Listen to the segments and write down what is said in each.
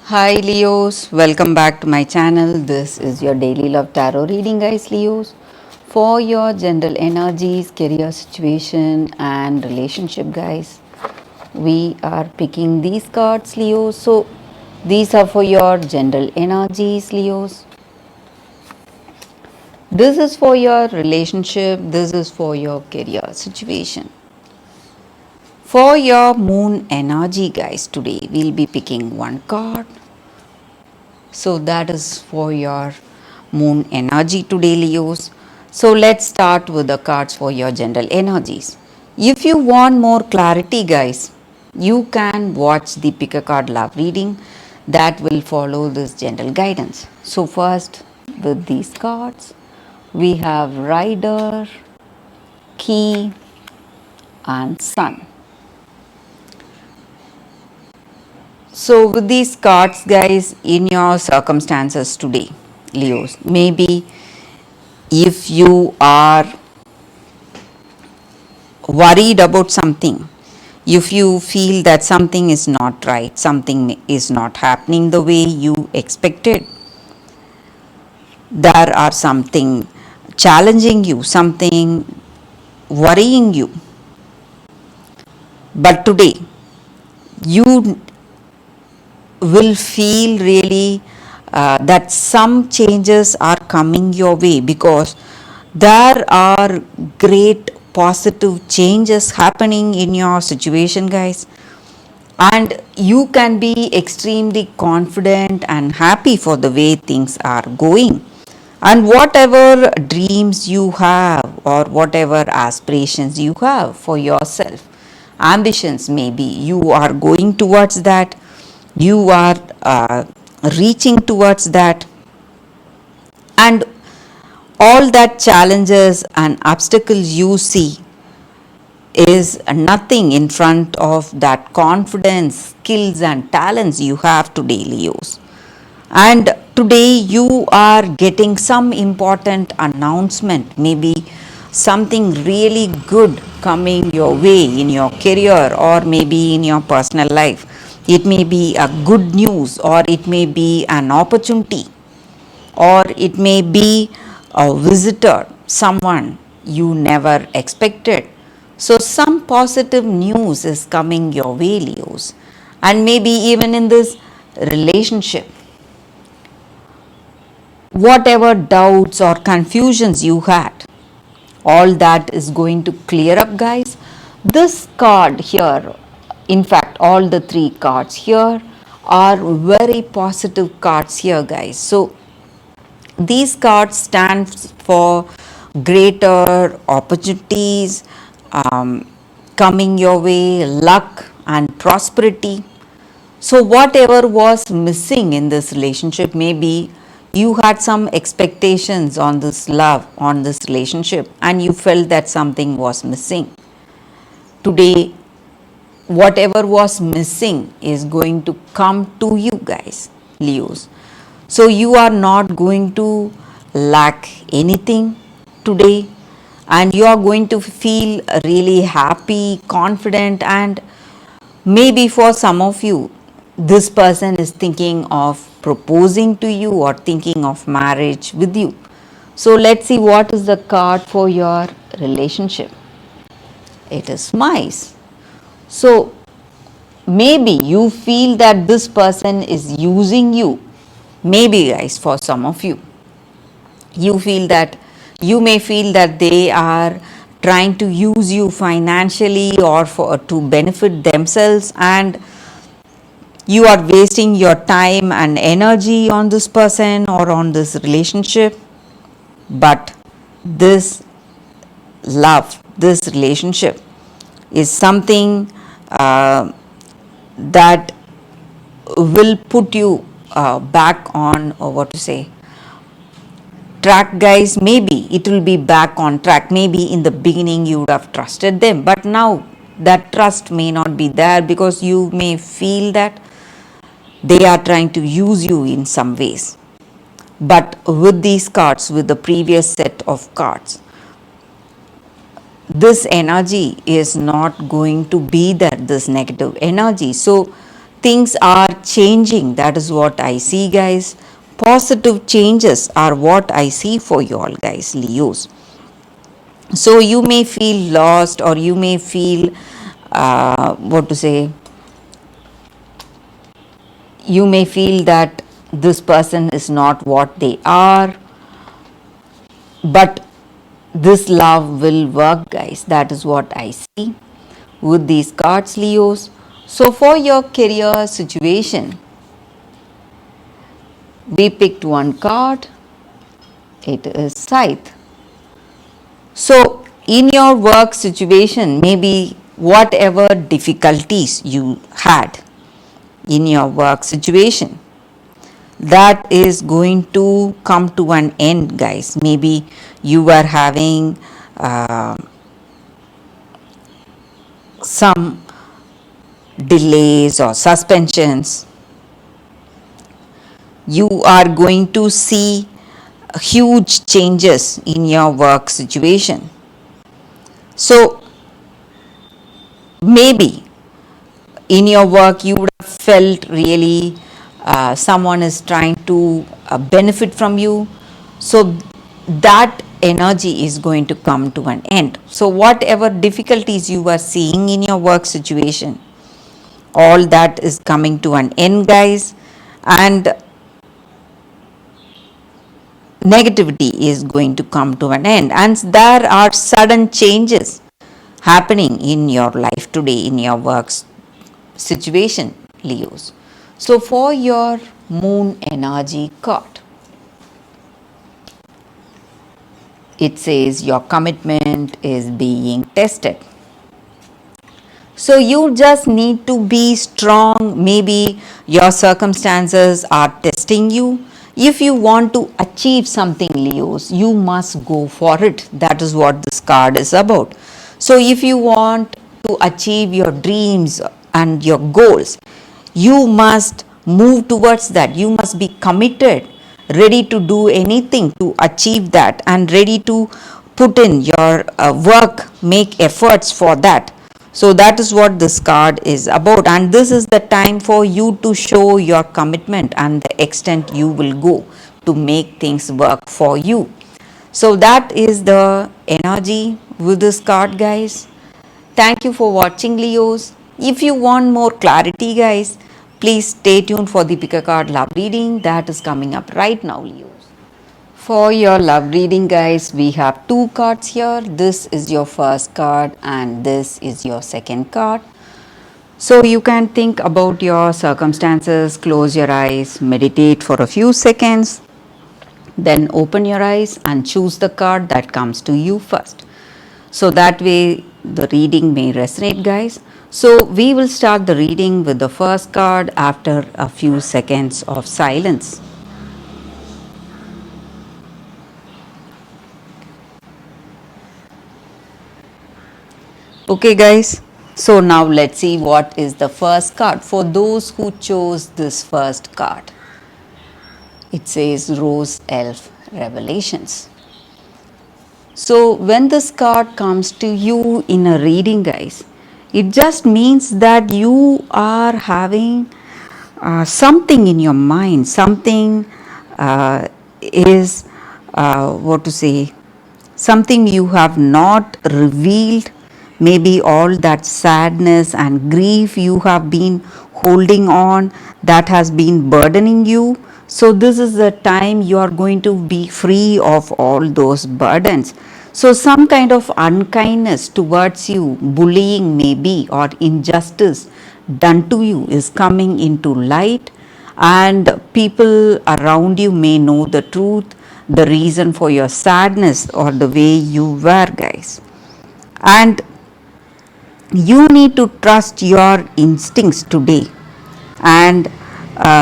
Hi Leos, welcome back to my channel. This is your daily love tarot reading, guys. Leos, for your general energies, career situation, and relationship, guys. We are picking these cards, Leos. So, these are for your general energies, Leos. This is for your relationship, this is for your career situation. For your moon energy, guys, today we'll be picking one card. So that is for your moon energy today, Leos. So let's start with the cards for your general energies. If you want more clarity, guys, you can watch the pick a card love reading that will follow this general guidance. So first with these cards, we have Rider, Key and Sun. So, with these cards, guys, in your circumstances today, Leos, maybe if you are worried about something, if you feel that something is not right, something is not happening the way you expected, there are something challenging you, something worrying you. But today, you will feel really that some changes are coming your way because there are great positive changes happening in your situation, guys, and you can be extremely confident and happy for the way things are going. And whatever dreams you have or whatever aspirations you have for yourself, ambitions maybe, you are going towards that, you are reaching towards that, and all that challenges and obstacles you see is nothing in front of that confidence, skills, and talents you have today, Leos. And today you are getting some important announcement, maybe something really good coming your way in your career or maybe in your personal life. It may be a good news or it may be an opportunity or it may be a visitor, someone you never expected. So, some positive news is coming your way, Leos. And maybe even in this relationship, whatever doubts or confusions you had, all that is going to clear up, guys. This card here, in fact, all the three cards here are very positive cards here, guys. So, these cards stand for greater opportunities coming your way, luck, and prosperity. So, whatever was missing in this relationship, maybe you had some expectations on this love, on this relationship, and you felt that something was missing. Today, whatever was missing is going to come to you, guys, Leos. So, you are not going to lack anything today, and you are going to feel really happy, confident, and maybe for some of you, this person is thinking of proposing to you or thinking of marriage with you. So let's see what is the card for your relationship. It is mice. So maybe you feel that this person is using you. Maybe, guys, for some of you, you feel that you may feel that they are trying to use you financially or for to benefit themselves, and you are wasting your time and energy on this person or on this relationship. But this love, this relationship is something that will put you back on, or what to say, track, guys. Maybe it will be back on track. Maybe in the beginning you would have trusted them, but now that trust may not be there because you may feel that they are trying to use you in some ways. But with these cards, with the previous set of cards, this energy is not going to be there, this negative energy. So things are changing. That is what I see, guys. Positive changes are what I see for you all, guys, Leos. So you may feel lost, or you may feel what to say, you may feel that this person is not what they are, but this love will work, guys. That is what I see with these cards, Leos. So for your career situation, we picked one card. It is Scythe. So in your work situation, maybe whatever difficulties you had in your work situation, that is going to come to an end, guys. Maybe you were having some delays or suspensions. You are going to see huge changes in your work situation. So maybe in your work you would have felt really someone is trying to benefit from you. So that energy is going to come to an end. So whatever difficulties you were seeing in your work situation, all that is coming to an end, guys. And negativity is going to come to an end, and there are sudden changes happening in your life today, in your works situation, Leos. So for your moon energy card, it says your commitment is being tested. So you just need to be strong. Maybe your circumstances are testing you. If you want to achieve something, Leos, you must go for it. That is what this card is about. So if you want to achieve your dreams and your goals, you must move towards that. You must be committed, ready to do anything to achieve that, and ready to put in your work, make efforts for that. So that is what this card is about, and this is the time for you to show your commitment and the extent you will go to make things work for you. So that is the energy with this card, guys. Thank you for watching, Leos. If you want more clarity, guys, please stay tuned for the pick a card love reading that is coming up right now, Leos. For your love reading, guys, we have two cards here. This is your first card and this is your second card. So you can think about your circumstances, close your eyes, meditate for a few seconds, then open your eyes and choose the card that comes to you first. So that way the reading may resonate, guys. So we will start the reading with the first card after a few seconds of silence. Okay, guys, so now let's see what is the first card for those who chose this first card. It says Rose Elf Revelations. So when this card comes to you in a reading, guys, it just means that you are having something in your mind, something is what to say, something you have not revealed. Maybe all that sadness and grief you have been holding on, that has been burdening you. So this is the time you are going to be free of all those burdens. So some kind of unkindness towards you, bullying maybe, or injustice done to you is coming into light, and people around you may know the truth, the reason for your sadness or the way you were, guys. And you need to trust your instincts today and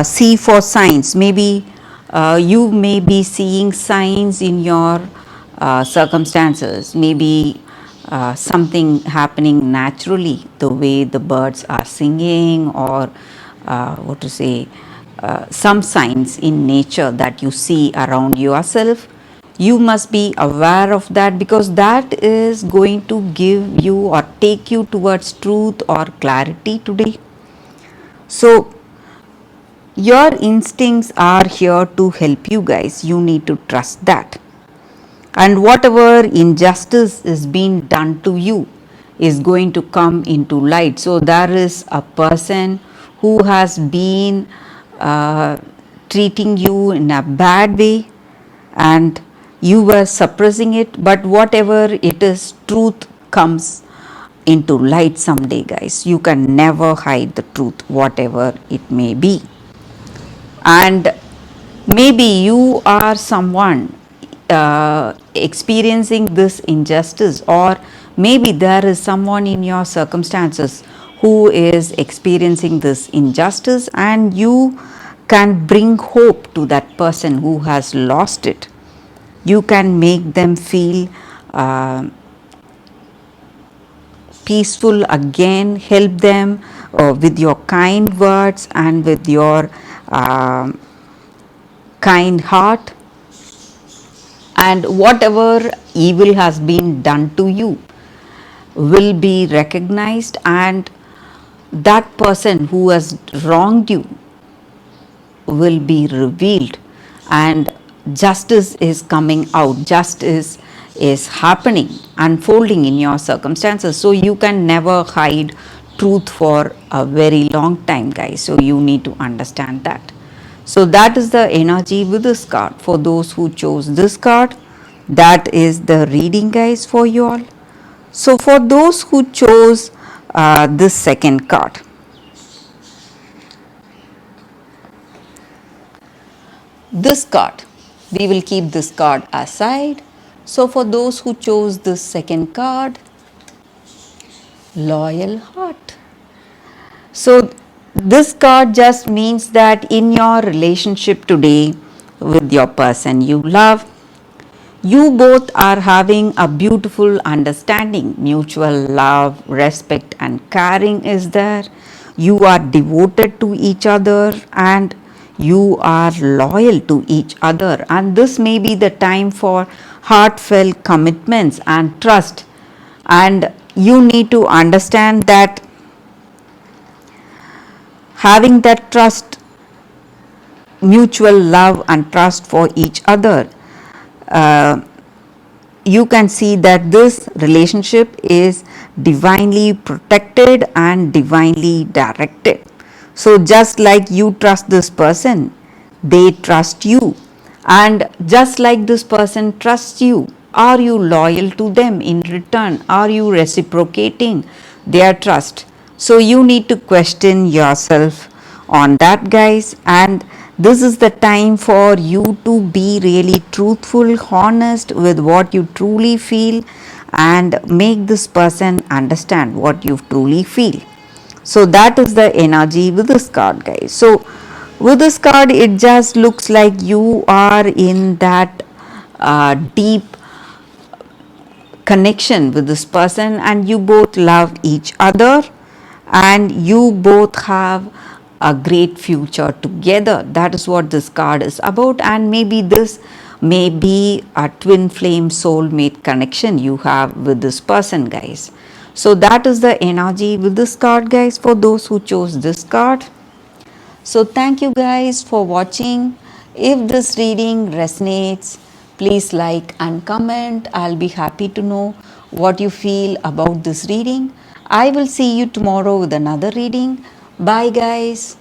see for signs. Maybe you may be seeing signs in your circumstances, maybe something happening naturally, the way the birds are singing, or what to say, some signs in nature that you see around yourself. You must be aware of that, because that is going to give you or take you towards truth or clarity today. So your instincts are here to help you guys. You need to trust that. And whatever injustice is being done to you is going to come into light. So there is a person who has been treating you in a bad way and you were suppressing it, but whatever it is, truth comes into light someday, guys. You can never hide the truth, whatever it may be. And maybe you are someone experiencing this injustice, or maybe there is someone in your circumstances who is experiencing this injustice, and you can bring hope to that person who has lost it. You can make them feel peaceful again, help them with your kind words and with your kind heart, and whatever evil has been done to you will be recognized, and that person who has wronged you will be revealed, and justice is coming out, justice is happening, unfolding in your circumstances. So you can never hide truth for a very long time, guys. So you need to understand that. So that is the energy with this card. For those who chose this card, that is the reading, guys, for you all. So for those who chose this second card, this card, we will keep this card aside. So for those who chose this second card, loyal heart. So this card just means that in your relationship today with your person you love, you both are having a beautiful understanding. Mutual love, respect and caring is there. You are devoted to each other and you are loyal to each other, and this may be the time for heartfelt commitments and trust. And you need to understand that having that trust, mutual love and trust for each other, you can see that this relationship is divinely protected and divinely directed. So just like you trust this person, they trust you, and just like this person trusts you, are you loyal to them in return? Are you reciprocating their trust? So you need to question yourself on that, guys, and this is the time for you to be really truthful, honest with what you truly feel, and make this person understand what you truly feel. So that is the energy with this card, guys. So with this card, it just looks like you are in that deep connection with this person, and you both love each other, and you both have a great future together. That is what this card is about, and maybe this may be a twin flame soulmate connection you have with this person, guys. So that is the energy with this card, guys, for those who chose this card. So thank you guys for watching. If this reading resonates, please like and comment. I'll be happy to know what you feel about this reading. I will see you tomorrow with another reading. Bye guys.